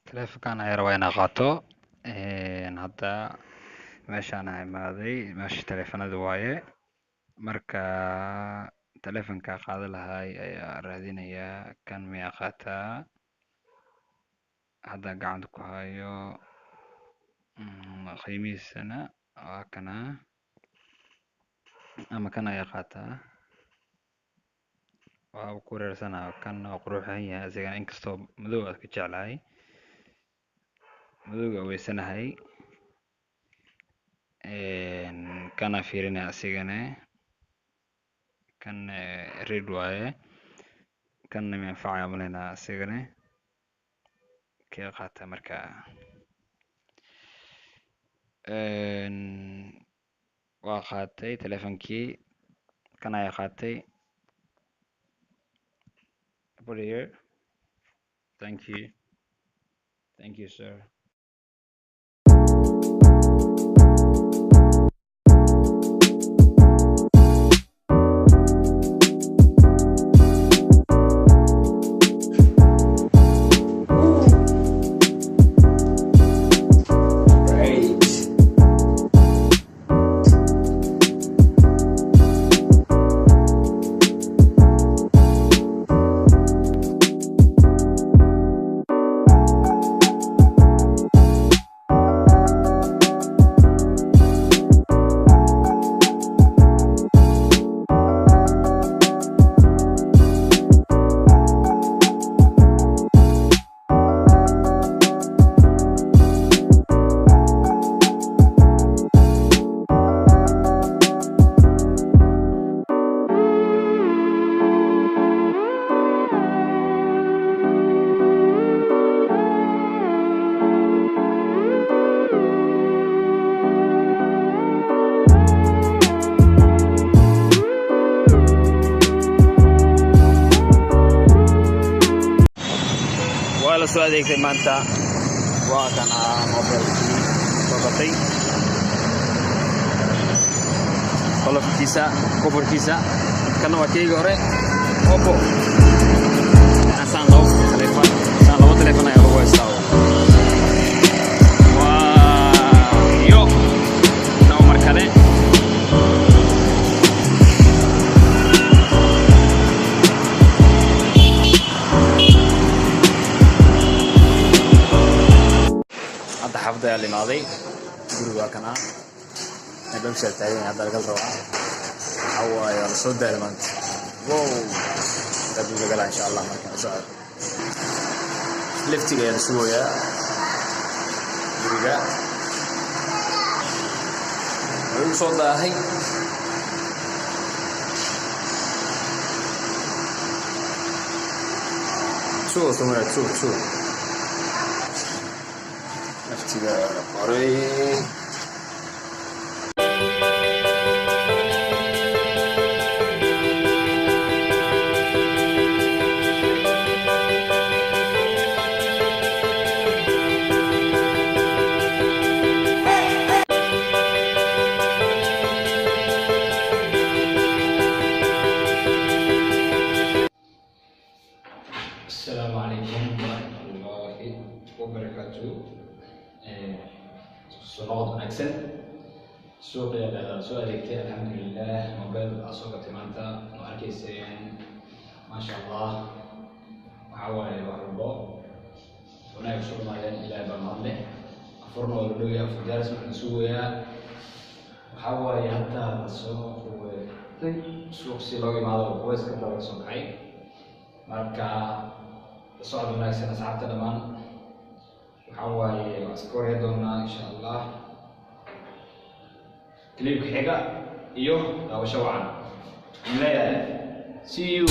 taleefankan ayaan rabaa inaan qaato hadda meeshaan aan imaaday meesha taleefanada waaye marka taleefanka qaada lahay ayaa raadinayaa kan miyaa qaataa hadda gacanta ku hayo qiimihiisana waa kana ama kan ayaa qaataa waa ku wareersanaa kan waa quruxan yahay asigana inkastoo madow aad ka jeclahay madowga weysanahay kana fiirinaya asigana kan red waaye kanna ma anfacaya malaynaa asigana kee qaata marka waa qaatay taleefankii kan ayaa qaatay put it here. Thank you sir. la soo adeegtay maanta waa kan mobilkii soo gatay qolofkiisa coverkiisa kana waa keegi hore Oppo asaan labo telefoon ayaa lagu haystaa yo noo mar kale حفظة اللي ماضي جروبا كنا نبي مشي التعليم هذا القلب روعة هو يا رسول دائما واو تبي بقلا إن شاء الله ما كان صعب لفتي يا شوية جروبا الصوت ده هي شو ثمرة شو نفتيها قري السلام عليكم ورحمة الله وبركاته. صناعة ونكسل سوق سؤالك الحمد لله موبايل أسوق تمانتا وأركيسين ما شاء الله وحوالي وحربو هناك سوق معين إلى بمهله فرنا ولويا فجالس من سويا وحوالي حتى السوق سوق سيلوي مع الويس كله سوق عين marka socod wanaagsan asxaabta dhammaan waxaa waaye waa iska warhey doonaa insha allah klibka xiga iyo daawasho wacan leeyahay see you